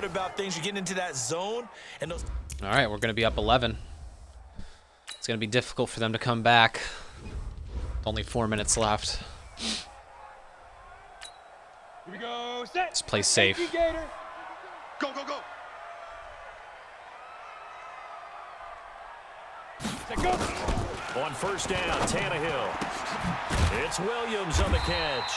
good about things. You get into that zone, and those. All right, we're going to be up 11. It's going to be difficult for them to come back. Only 4 minutes left. Here we go. Set. Let's play safe. Go, go, go. Set, go. On first down, Tannehill. It's Williams on the catch.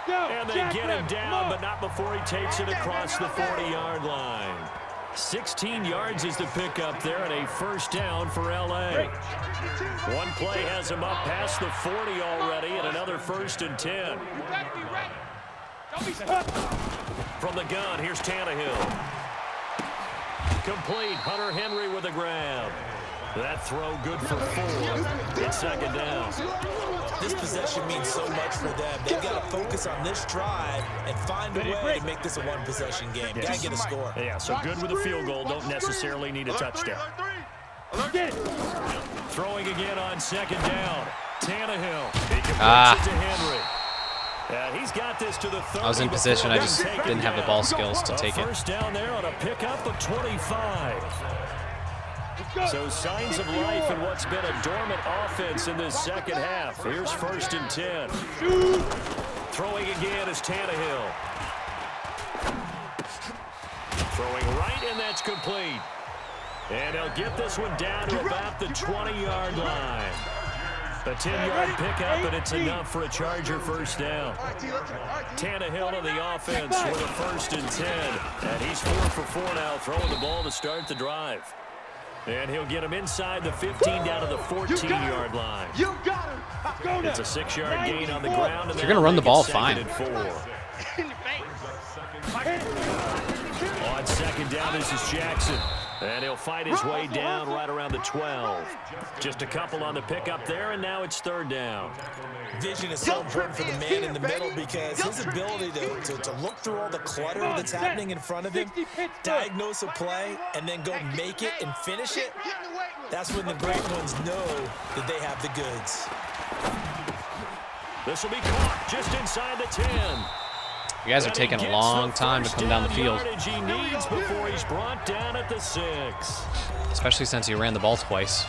Go. And they get him down, but not before he takes it across the 40-yard line. 16 yards is the pickup there, and a first down for L.A. One play has him up past the 40 already, and another 1st and 10. From the gun, here's Tannehill. Complete. Hunter Henry with a grab. That throw good for 4. It's 2nd down. This possession means so much for them. They've got to focus on this drive and find a way to make this a one-possession game. Got to get a score. Yeah, so good with a field goal. Don't necessarily need a touchdown. Throwing again on 2nd down. Tannehill. He completes it to Henry. He's got this to the 30. I was in position. I just didn't have the ball skills to take it. First down there on a pickup of 25. So signs of life in what's been a dormant offense in this second half. Here's 1st and 10. Throwing again is Tannehill. Throwing right, and that's complete. And he'll get this one down to about the 20-yard line. A 10-yard pickup, and it's enough for a Charger first down. Tannehill on the offense with a 1st and 10. And he's 4 for 4 now, throwing the ball to start the drive. And he'll get him inside the 15 down to the 14-yard line. It's a 6-yard gain on the ground. If you're going to run the ball, fine. On 2nd down, this is Jackson. And he'll fight his way down right around the 12. Just a couple on the pickup there, and now it's 3rd down. Vision is so important for the man in the middle because his ability to look through all the clutter that's happening in front of him, diagnose a play, and then go make it and finish it, that's when the great ones know that they have the goods. This will be caught just inside the 10. You guys are taking a long time to come down the field. He needs before he's brought down at the 6. Especially since he ran the ball twice.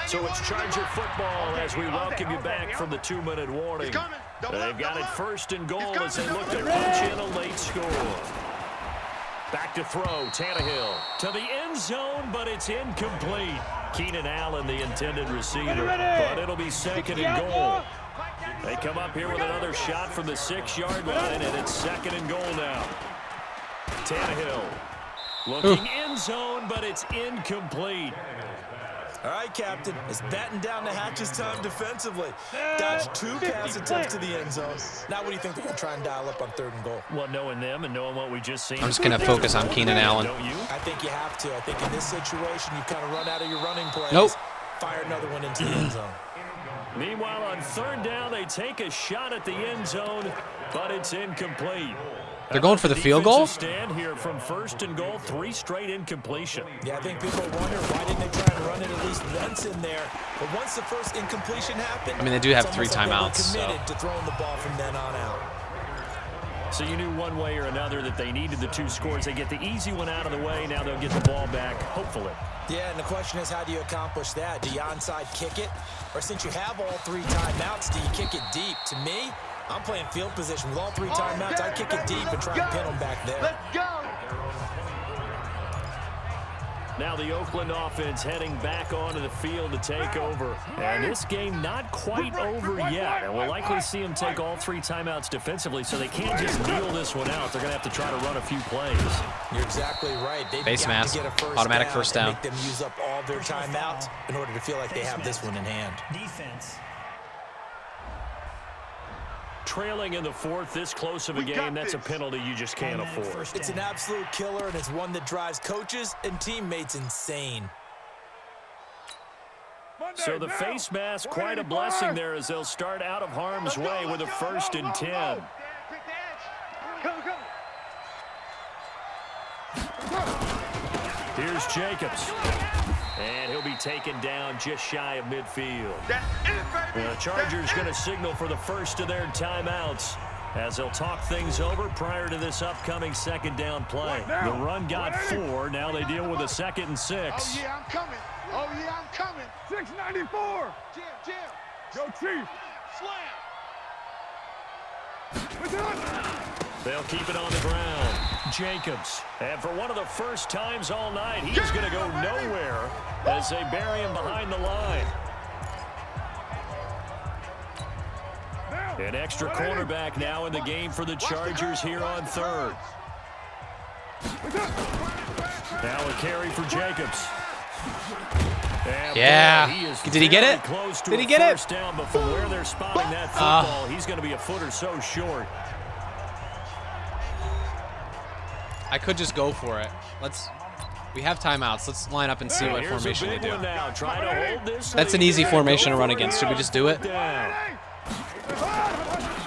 So it's Charger football as we welcome you back from the 2-minute warning. They've got it 1st and goal as they look to punch in a late score. Back to throw, Tannehill to the end zone, but it's incomplete. Keenan Allen, the intended receiver, but it'll be 2nd and goal. They come up here with another shot from the 6-yard line, and it's 2nd and goal now. Tannehill looking end zone, but it's incomplete. All right, Captain. It's batten down the hatches time defensively. Dodged 2 pass attempts to the end zone. Now what do you think they're going to try and dial up on 3rd and goal? Well, knowing them and knowing what we just seen. I'm just going to focus on Keenan Allen. Don't you? I think you have to. I think in this situation, you kind of run out of your running plays. Nope. Fire another one into the end zone. Meanwhile, on 3rd down, they take a shot at the end zone, but it's incomplete. They're going for the field goal? Stand here from 1st and goal, 3 straight incompletion. Yeah, I think people wonder why didn't they try and run it at least once in there. But once the first incompletion happened, I mean, they do have 3 like timeouts. They were committed to throwing the ball from then on out. So you knew one way or another that they needed the 2 scores. They get the easy one out of the way. Now they'll get the ball back, hopefully. Yeah, and the question is, how do you accomplish that? Do you onside kick it? Or since you have all 3 timeouts, do you kick it deep? To me, I'm playing field position with all 3 timeouts. I kick it deep and try and pin them back there. Let's go. Now the Oakland offense heading back onto the field to take over. And this game not quite over yet. And we'll likely see them take all 3 timeouts defensively, so they can't just kneel this one out. They're going to have to try to run a few plays. You're exactly right. They've Face got mask, to get a automatic first down. Make them use up all their timeouts in order to feel like they have this one in hand. Defense. Trailing in the 4th, this close of a game, that's a penalty you just can't afford. It's an absolute killer, and it's one that drives coaches and teammates insane. So the face mask, quite a blessing there as they'll start out of harm's way with a 1st and 10. Here's Jacobs. And he'll be taken down just shy of midfield. The Chargers going to signal for the first of their timeouts. as they'll talk things over prior to this upcoming second down play. The run got 4. Now they deal with a 2nd and 6. Oh, yeah, I'm coming. Oh, yeah, I'm coming. 694. Jam. Yo, Chief. Slam. They'll keep it on the ground. Jacobs. And for one of the first times all night, he's going to go nowhere as they bury him behind the line. An extra cornerback now in the game for the Chargers here on 3rd. Now a carry for Jacobs. And Yeah. boy, Did he get it? Close to Did he a get it? first down, but from where they're spotting that football, he's going to be a foot or so short. I could just go for it. We have timeouts. Let's line up and see what Here's formation a they big do. one now. Try to hold this That's an lead. easy formation to run against. Should we just do it? Down.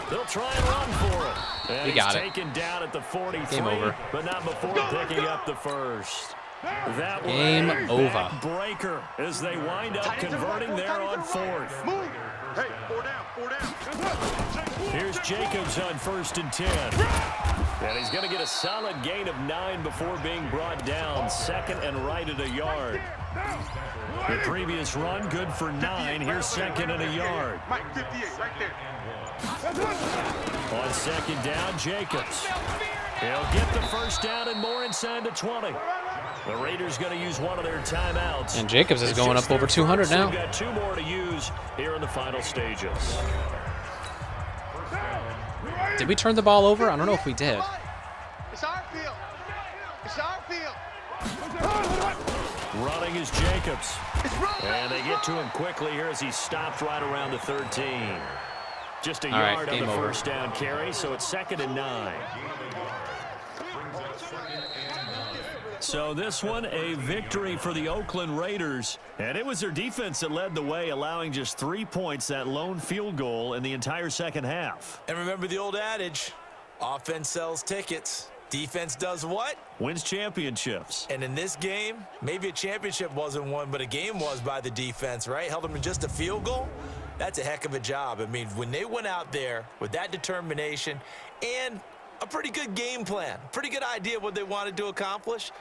They'll try and run for it. And We got he's it. taken down at the 43, Game over. but not before picking up the first. That was Game a over. backbreaker as they wind up converting there on 4th. Hey, 4 down. Here's Jacobs on 1st and 10. And he's going to get a solid gain of 9 before being brought down. 2nd and right at a yard. The previous run, good for 9. Here's 2nd and a yard. Mike, 58, right there. On 2nd down, Jacobs. He'll get the first down and more inside the 20. The Raiders going to use one of their timeouts. And Jacobs is going up over 200 now. They've got 2 more to use here in the final stages. Did we turn the ball over? I don't know if we did. It's our field. It's our field. Running is Jacobs. And they get to him quickly here as he stopped right around the 13. Just a All right, yard on game the over. first down carry, so it's 2nd and 9. So this one, a victory for the Oakland Raiders. And it was their defense that led the way, allowing just 3 points, that lone field goal in the entire second half. And remember the old adage, offense sells tickets. Defense does what? Wins championships. And in this game, maybe a championship wasn't won, but a game was by the defense, right? Held them to just a field goal. That's a heck of a job. I mean, when they went out there with that determination and a pretty good game plan, pretty good idea of what they wanted to accomplish,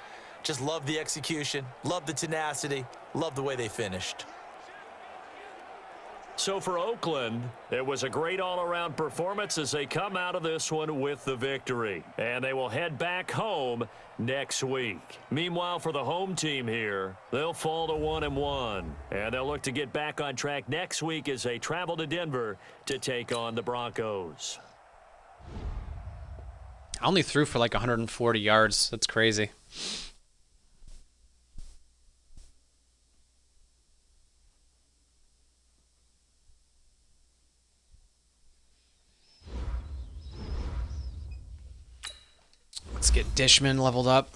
just love the execution, love the tenacity, love the way they finished. So for Oakland, it was a great all-around performance as they come out of this one with the victory. And they will head back home next week. Meanwhile, for the home team here, they'll fall to 1-1. And they'll look to get back on track next week as they travel to Denver to take on the Broncos. I only threw for like 140 yards. That's crazy. Let's get Dishman leveled up.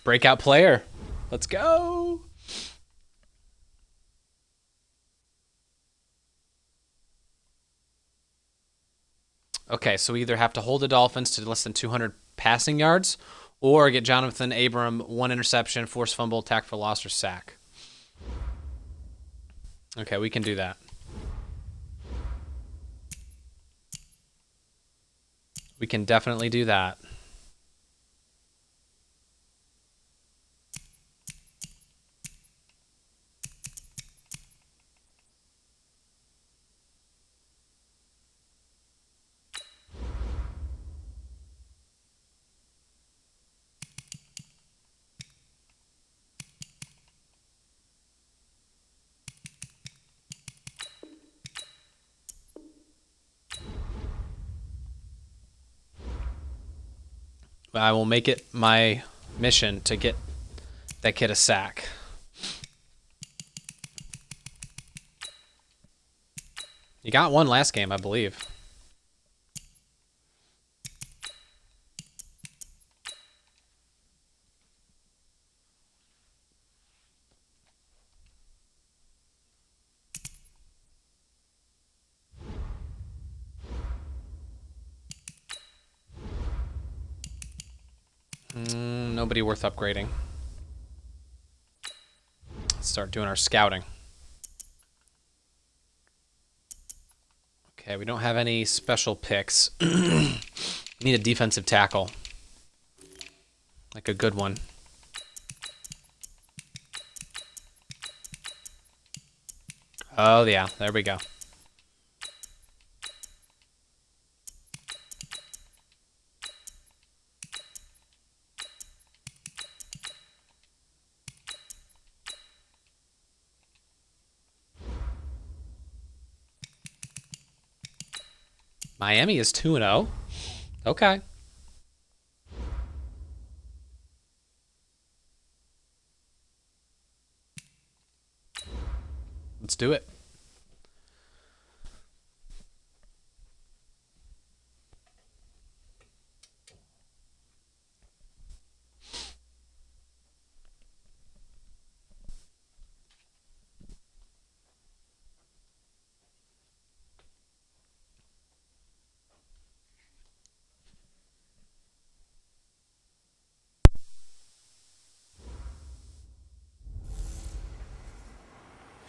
Breakout player. Let's go. Okay, so we either have to hold the Dolphins to less than 200 passing yards or get Jonathan Abram 1 interception, forced fumble, tackle for loss, or sack. Okay, we can do that. We can definitely do that. I will make it my mission to get that kid a sack. He got one last game, I believe. Nobody worth upgrading. Let's start doing our scouting. Okay, we don't have any special picks. We need a defensive tackle. Like a good one. Oh, yeah, there we go. Miami is 2-0. Okay. Let's do it.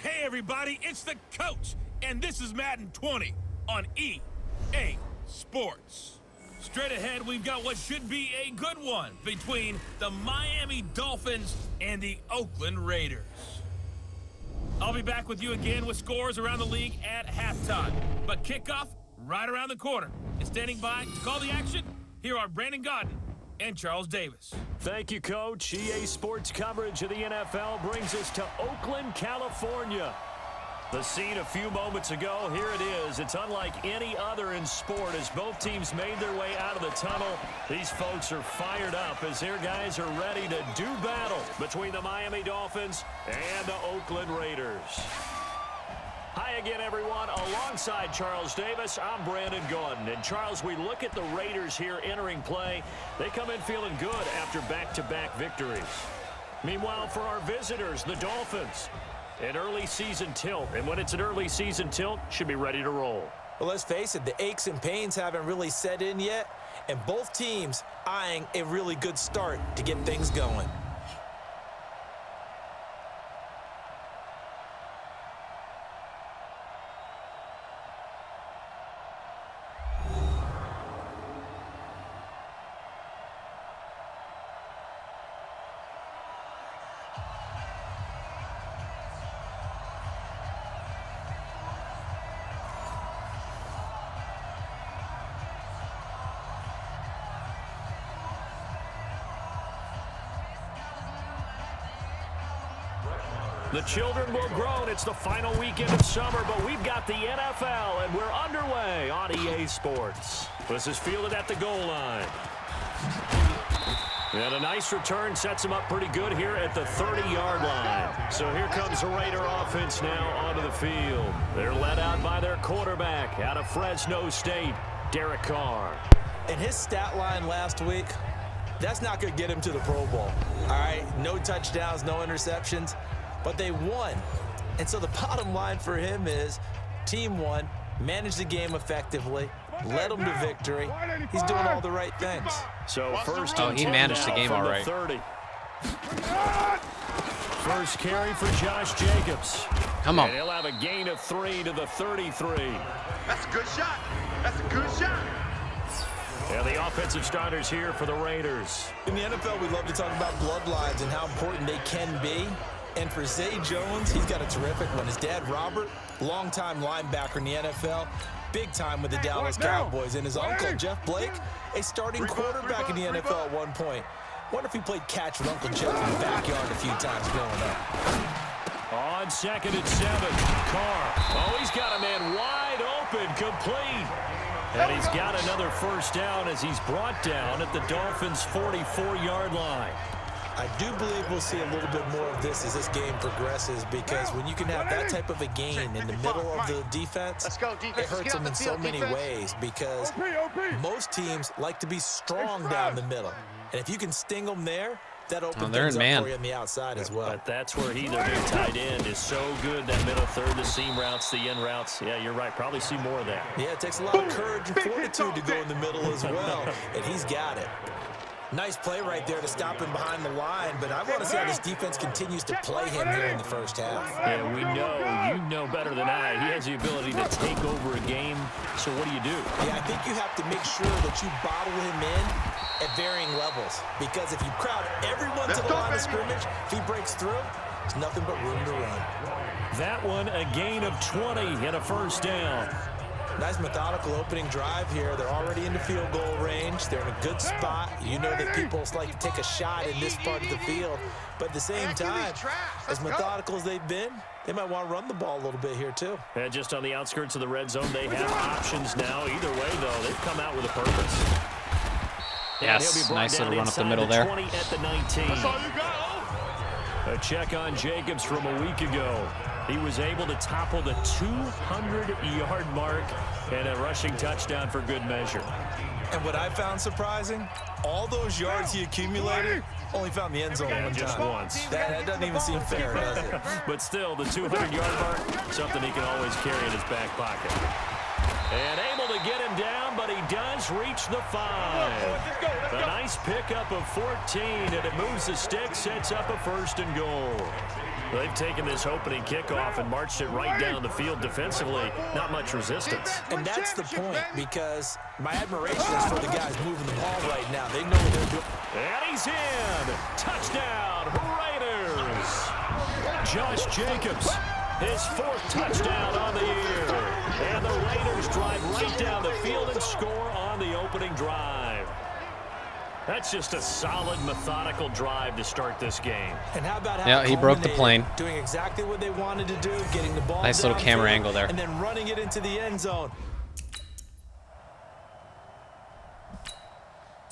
Hey everybody, it's the coach, and this is Madden 20 on EA Sports. Straight ahead, we've got what should be a good one between the Miami Dolphins and the Oakland Raiders. I'll be back with you again with scores around the league at halftime, but kickoff right around the corner. And standing by to call the action, here are Brandon Godden and Charles Davis. Thank you, Coach. EA Sports coverage of the NFL brings us to Oakland, California. The scene a few moments ago, here it is. It's unlike any other in sport as both teams made their way out of the tunnel. These folks are fired up as their guys are ready to do battle between the Miami Dolphins and the Oakland Raiders. Hi again, everyone. Alongside Charles Davis, I'm Brandon Godden. And Charles, we look at the Raiders here entering play. They come in feeling good after back-to-back victories. Meanwhile, for our visitors, the Dolphins, an early season tilt. And when it's an early season tilt, should be ready to roll. Well, let's face it, the aches and pains haven't really set in yet, and both teams eyeing a really good start to get things going. The children will groan. It's the final weekend of summer, but we've got the NFL, and we're underway on EA Sports. This is fielded at the goal line. And a nice return sets them up pretty good here at the 30-yard line. So here comes the Raider offense now onto the field. They're led out by their quarterback out of Fresno State, Derek Carr. And his stat line last week, that's not going to get him to the Pro Bowl. All right, no touchdowns, no interceptions. But they won. And so the bottom line for him is team won, managed the game effectively, led them to victory. He's doing all the right things. So first he managed the game all right. 30. First carry for Josh Jacobs. Come on. And he'll have a gain of 3 to the 33. That's a good shot. That's a good shot. And the offensive starters here for the Raiders. In the NFL, we love to talk about bloodlines and how important they can be. And for Zay Jones, he's got a terrific one. His dad, Robert, longtime linebacker in the NFL, big time with the Dallas Cowboys. And his uncle, Jeff Blake, a starting quarterback in the NFL at one point. Wonder if he played catch with Uncle Jeff in the backyard a few times growing up. On 2nd and 7, Carr. Oh, he's got a man wide open, complete. And he's got another first down as he's brought down at the Dolphins' 44-yard line. I do believe we'll see a little bit more of this as this game progresses, because when you can have that type of a gain in the middle of the defense, it hurts them in so many ways, because most teams like to be strong down the middle. And if you can sting them there, that opens things up for you on the outside as well. But that's where their new tight end is so good, that middle third, the seam routes, the in routes. Yeah, you're right. Probably see more of that. Yeah, it takes a lot of courage and fortitude to go in the middle as well, and he's got it. Nice play right there to stop him behind the line, but I want to see how this defense continues to play him here in the first half. Yeah, we know, you know better than I. He has the ability to take over a game, so what do you do? Yeah, I think you have to make sure that you bottle him in at varying levels, because if you crowd everyone to the line of scrimmage, if he breaks through, there's nothing but room to run. That one, a gain of 20 and a first down. Nice methodical opening drive here. They're already in the field goal range. They're in a good spot. You know that people like to take a shot in this part of the field. But at the same time, as methodical as they've been, they might want to run the ball a little bit here too. And just on the outskirts of the red zone, they have options now. Either way, though, they've come out with a purpose. Yes, nice little run up the middle there. 20 at the 19. That's all you got. A check on Jacobs from a week ago. He was able to topple the 200-yard mark and a rushing touchdown for good measure. And what I found surprising, all those yards he accumulated, only found the end zone one Just time. once. That doesn't even seem fair, does it? But still, the 200-yard mark, something he can always carry in his back pocket. And able to get him down, but he does reach the 5. A nice pickup of 14, and it moves the stick, sets up a first and goal. They've taken this opening kickoff and marched it right down the field defensively. Not much resistance. And that's the point, because my admiration is for the guys moving the ball right now. They know what they're doing. And he's in. Touchdown, Raiders. Josh Jacobs, his 4th touchdown on the year. And the Raiders drive right down the field and score on the opening drive. That's just a solid, methodical drive to start this game. And how about how yeah, he broke the plane. Doing exactly what they wanted to do, getting the ball nice little camera angle there. And then running it into the end zone.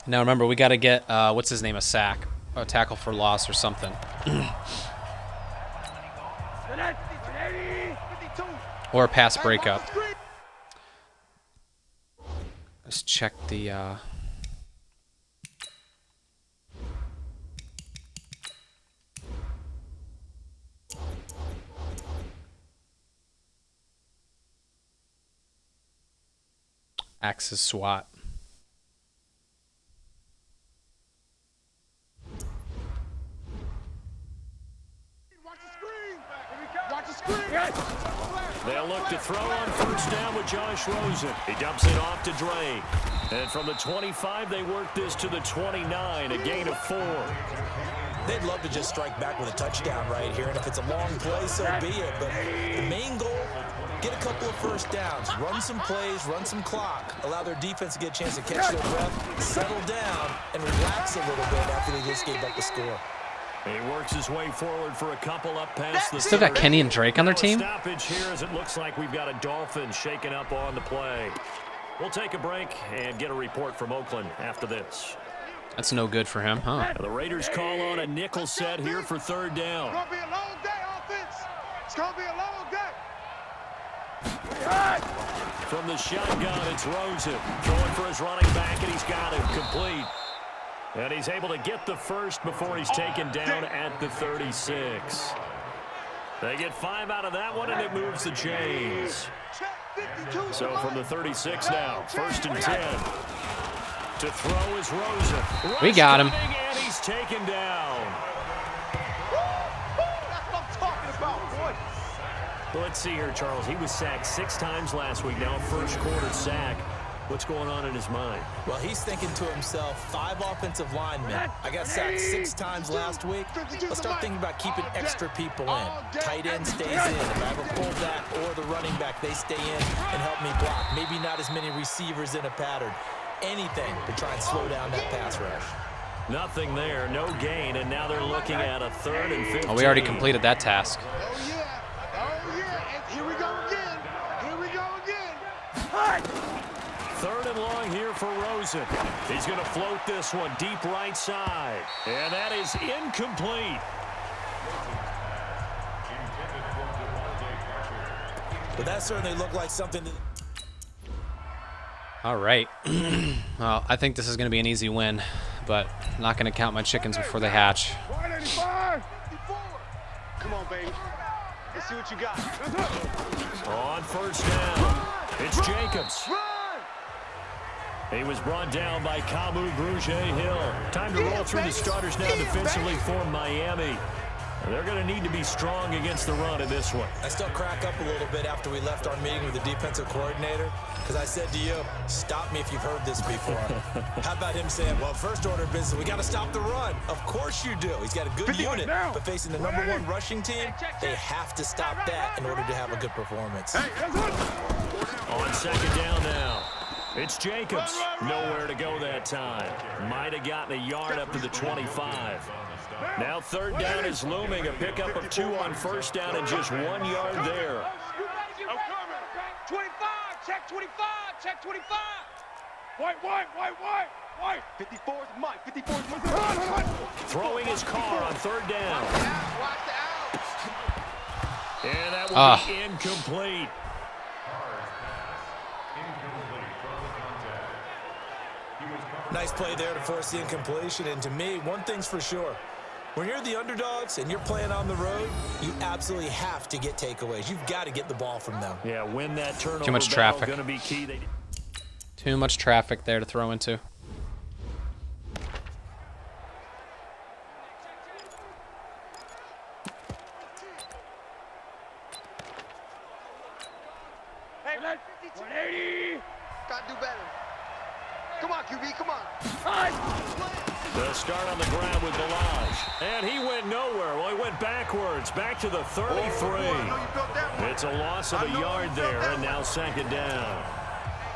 Now remember, we got to get, what's his name, a sack. A tackle for loss or something. Or a pass breakup. Let's check the... Axis SWAT. Watch the screen. They'll look to throw on first down with Josh Rosen. He dumps it off to Dre. And from the 25, they work this to the 29, a gain of 4. They'd love to just strike back with a touchdown right here, and if it's a long play, so be it. But the main goal, get a couple of first downs, run some plays, run some clock, allow their defense to get a chance to catch their breath, settle down, and relax a little bit after they just gave up the score. He works his way forward for a couple up past the Still got Kenny and Drake on their team? Stoppage here as it looks like we've got a Dolphin shaken up on the play. We'll take a break and get a report from Oakland after this. That's no good for him, huh? The Raiders call on a nickel set here for third down. It's going to be a long day, offense. It's going to be a long day. From the shotgun, it's Rosen throwing for his running back, and he's got it complete. And he's able to get the first before he's taken down at the 36. They get 5 out of that one, and it moves the chains. So from the 36 now, 1st and 10. To throw is Rosen. We got him. And he's taken down. That's what I'm talking about, boy. Let's see here, Charles. He was sacked 6 times last week. Now first quarter sack. What's going on in his mind? Well, he's thinking to himself, 5 offensive linemen. I got sacked 6 times last week. Let's start thinking about keeping extra people in. Tight end stays in. If I have a fullback or the running back, they stay in and help me block. Maybe not as many receivers in a pattern. Anything to try and slow down that pass rush. Nothing there, no gain, and now they're looking at a 3rd and 15. Oh, we already completed that task. Oh, yeah. Oh, yeah. And here we go again. Here we go again. 3rd and long here for Rosen. He's going to float this one deep right side. And that is incomplete. But that certainly looked like something that... All right. Well, I think this is going to be an easy win, but I'm not going to count my chickens before they hatch. 185. Come on, baby. Let's see what you got. On 1st down, it's Jacobs. He was brought down by Kamu Grugier-Hill. Time to roll through the starters now defensively for Miami. They're going to need to be strong against the run in this one. I still crack up a little bit after we left our meeting with the defensive coordinator, because I said to you, stop me if you've heard this before. How about him saying, well, first order of business, we got to stop the run. Of course you do. He's got a good unit, but facing the #1 rushing team, they have to stop that in order to have a good performance. On 2nd down now, it's Jacobs. Nowhere to go that time. Might have gotten a yard up to the 25. Now 3rd down is looming. A pickup of 2 on 1st down and just 1 yard there. 25, check 25, check 25. White. 54's Mike, 54's Mike. Throwing his car on 3rd down. Watch the out. And that will be incomplete. Nice play there to force the incompletion. And to me, one thing's for sure. When you're the underdogs and you're playing on the road, you absolutely have to get takeaways. You've got to get the ball from them. Yeah, win that turnover. Too much traffic. Going to be key. Too much traffic there to throw into. Hey, 180. Got to do better. Come on, QB, come on. They'll start on the ground with Balaj. And he went nowhere. Well, he went backwards, back to the 33. It's a loss of a yard there, and now 2nd down.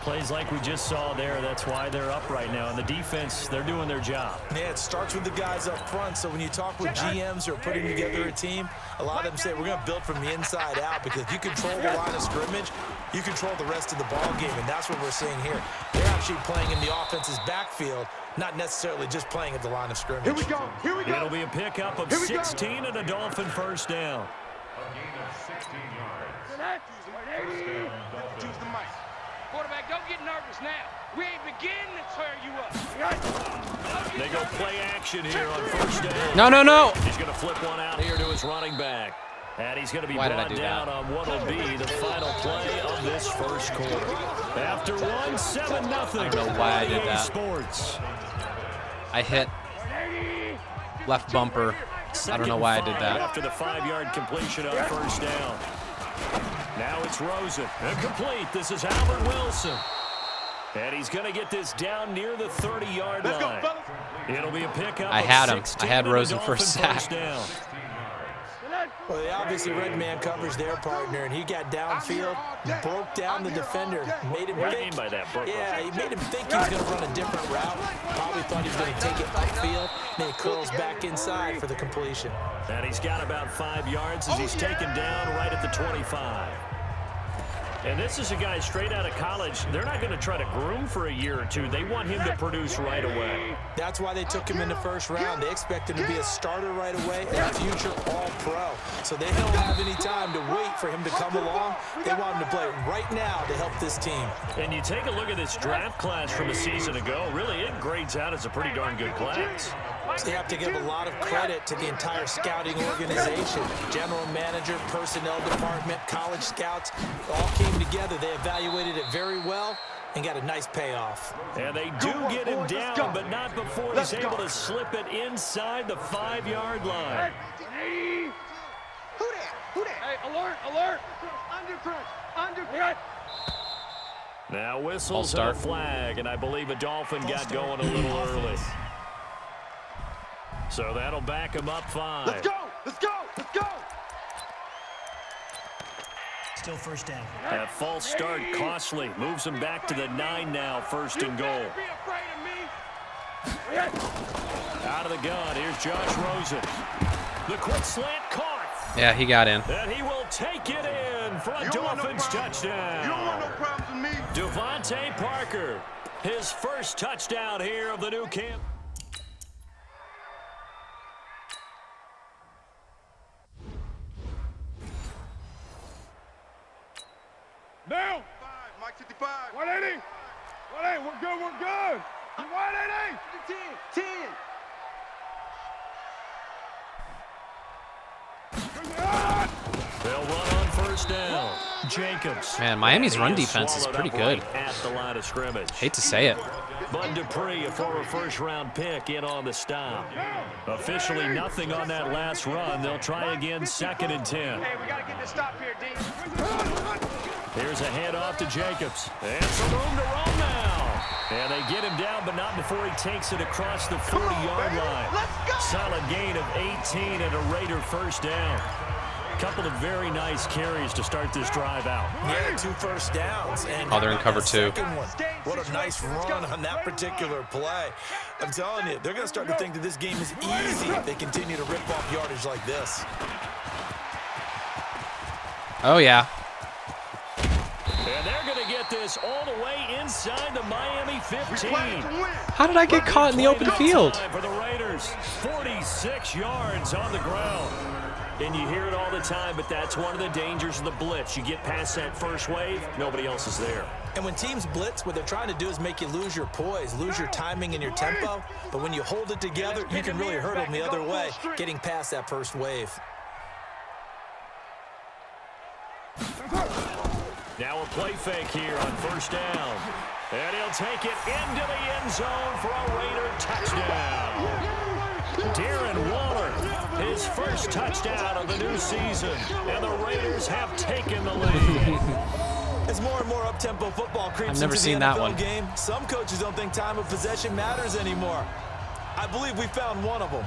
Plays like we just saw there. That's why they're up right now. And the defense, they're doing their job. Yeah, it starts with the guys up front. So when you talk with GMs who are putting together a team, a lot of them say we're going to build from the inside out, because if you control the line of scrimmage, you control the rest of the ball game, and that's what we're seeing here. They're actually playing in the offense's backfield, not necessarily just playing at the line of scrimmage. Here we go. It'll be a pickup of 16 and a Dolphin 1st down. Choose the mic. Quarterback, don't get nervous now. We ain't beginning to tear you up. They go play action here on 1st down. No. He's going to flip one out here to his running back. And he's going to be brought down on what will be the final play of this 1st quarter. After 1, 7-0. I don't know why I did that. Sports. I hit left bumper. I don't know why I did that. After the 5-yard completion on 1st down. Now it's Rosen. Incomplete. This is Albert Wilson. And he's going to get this down near the 30-yard line. It'll be a pickup. I had him. I had Rosen for a sack. Well, they obviously read man coverage their partner, and he got downfield, broke down the defender, made him think. Yeah, he made him think he was going to run a different route. Probably thought he was going to take it upfield. Then he curls back inside for the completion. And he's got about 5 yards as he's taken down right at the 25. And this is a guy straight out of college. They're not going to try to groom for a year or two. They want him to produce right away. That's why they took him in the 1st round. They expect him to be a starter right away and a future all-pro. So they don't have any time to wait for him to come along. They want him to play right now to help this team. And you take a look at this draft class from a season ago. Really, it grades out as a pretty darn good class. They have to give a lot of credit to the entire scouting organization. General manager, personnel department, college scouts, all came together. They evaluated it very well and got a nice payoff. And they do get him down, but not before he's able to slip it inside the 5-yard line. Who that? Hey, alert. Under. Now whistles and a flag, and I believe a Dolphin got going a little early. So that'll back him up 5. Let's go. Still 1st down. That false start costly. Moves him back to the 9 now, 1st and goal. Out of the gun, here's Josh Rosen. The quick slant caught. Yeah, he got in. And he will take it in for a Dolphins touchdown. You don't want no problems with me. Devontae Parker, his first touchdown here of the new camp. Down. Mike 55. 180. 180. We're good. We're good. 180. 10. 10. They'll run on first down. Jacobs. Man, Miami's run defense is pretty good. At the line of scrimmage. Hate to say it. Bud Dupree, a former first-round pick, in on the stop. Officially nothing on that last run. They'll try again, 2nd and 10. Hey, we got to get this stop here, D. Here's a handoff to Jacobs. And some room to run now. And they get him down, but not before he takes it across the 40-yard line. Solid gain of 18 and a Raider first down. Couple of very nice carries to start this drive out. Yeah, 2 first downs. And they're in cover 2. What a nice run on that particular play. I'm telling you, they're going to start to think that this game is easy if they continue to rip off yardage like this. Oh, yeah. And they're going to get this all the way inside the Miami 15. How did I get caught in the open field? For the Raiders, 46 yards on the ground. And you hear it all the time, but that's one of the dangers of the blitz. You get past that first wave, nobody else is there. And when teams blitz, what they're trying to do is make you lose your poise, lose your timing and your tempo. But when you hold it together, you can really hurt them the other way, getting past that first wave. Now a play fake here on first down. And he'll take it into the end zone for a Raider touchdown. Darren Waller, his first touchdown of the new season. And the Raiders have taken the lead. As more and more up-tempo football creeps I've never into seen the that NFL one. game, some coaches don't think time of possession matters anymore. I believe we found one of them.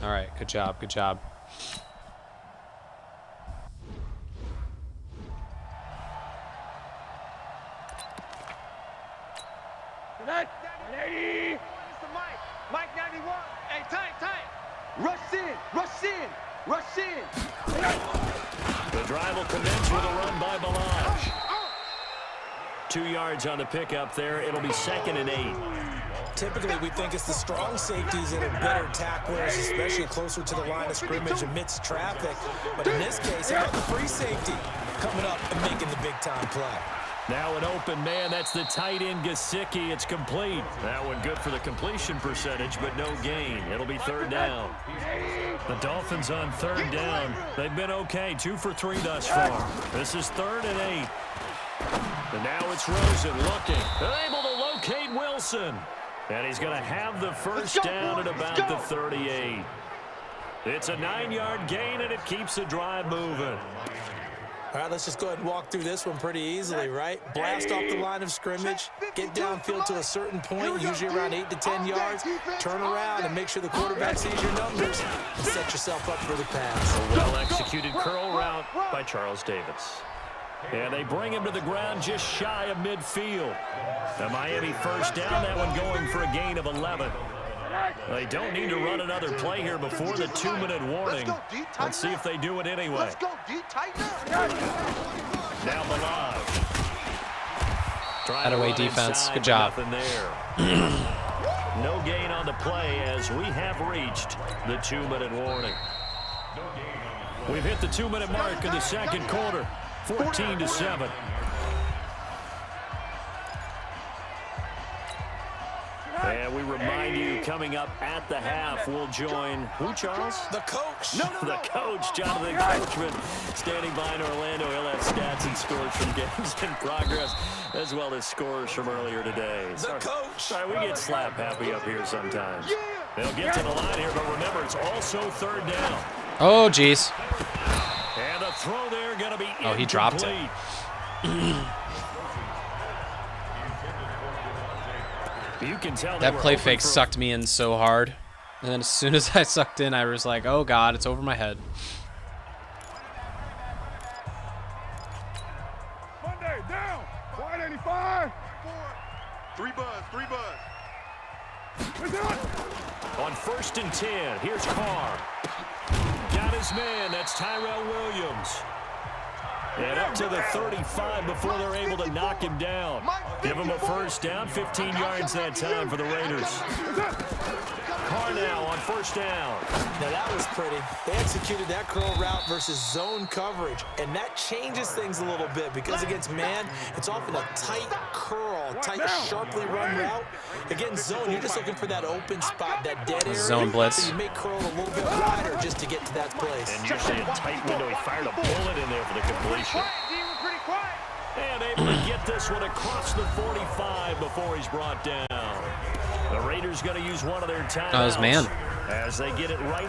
All right, good job, good job. Tonight, 180. Mike 91. Hey, tight. Rush in. The drive will commence with a run by Balaj. 2 yards on the pickup there. It'll be 2nd and 8. Typically, we think it's the strong safeties that are better tacklers, especially closer to the line of scrimmage amidst traffic. But in this case, how about the free safety coming up and making the big-time play? Now an open man. That's the tight end, Gesicki. It's complete. That one good for the completion percentage, but no gain. It'll be 3rd down. The Dolphins on 3rd down. They've been okay. 2 for 3 thus far. This is 3rd and 8. And now it's Rosen looking. They're able to locate Wilson. And he's going to have the first down at about the 38. It's a 9-yard gain, and it keeps the drive moving. All right, let's just go ahead and walk through this one pretty easily, right? Blast off the line of scrimmage, get downfield to a certain point, usually around 8 to 10 yards, turn around and make sure the quarterback sees your numbers and set yourself up for the pass. A well-executed curl route by Charles Davis. And they bring him to the ground just shy of midfield. The Miami first down, that one going for a gain of 11. They don't need to run another play here before the 2-minute warning. Let's see if they do it anyway. Let's go, D. Tighten up. Now Balaj. Away defense. Good job. Nothing there. No gain on the play as we have reached the 2-minute warning. We've hit the 2-minute mark in the second quarter. 14-7. And we remind you, coming up at the half, we'll join who, Charles? The coach. The coach, Jonathan Coachman, standing by in Orlando. He'll have stats and scores from games in progress, as well as scores from earlier today. The coach. Sorry, we get slap happy up here sometimes. They'll get to the line here, but remember, it's also 3rd down. Oh, jeez. And the throw there going to be incomplete. Oh, he dropped it. You can tell That play fake sucked me in so hard. And then as soon as I sucked in, I was like, oh, God, it's over my head. Monday, down. 185. 3 buzz. On 1st and 10, here's Carr. Got his man, that's Tyrell Williams. And up to the 35 before they're able to knock him down. Give him a first down, 15 yards that time for the Raiders. Carr now on 1st down. Now that was pretty. They executed that curl route versus zone coverage, and that changes things a little bit because against man, it's often a tight curl, tight, sharply run route. Against zone, you're just looking for that open spot, that dead area. Zone blitz. So you may curl a little bit wider just to get to that place. And usually a tight window. He fired a bullet in there for the completion. And able to get this one across the 45 before he's brought down. The Raiders going to use one of their timeouts. Oh, it was man. As they get it right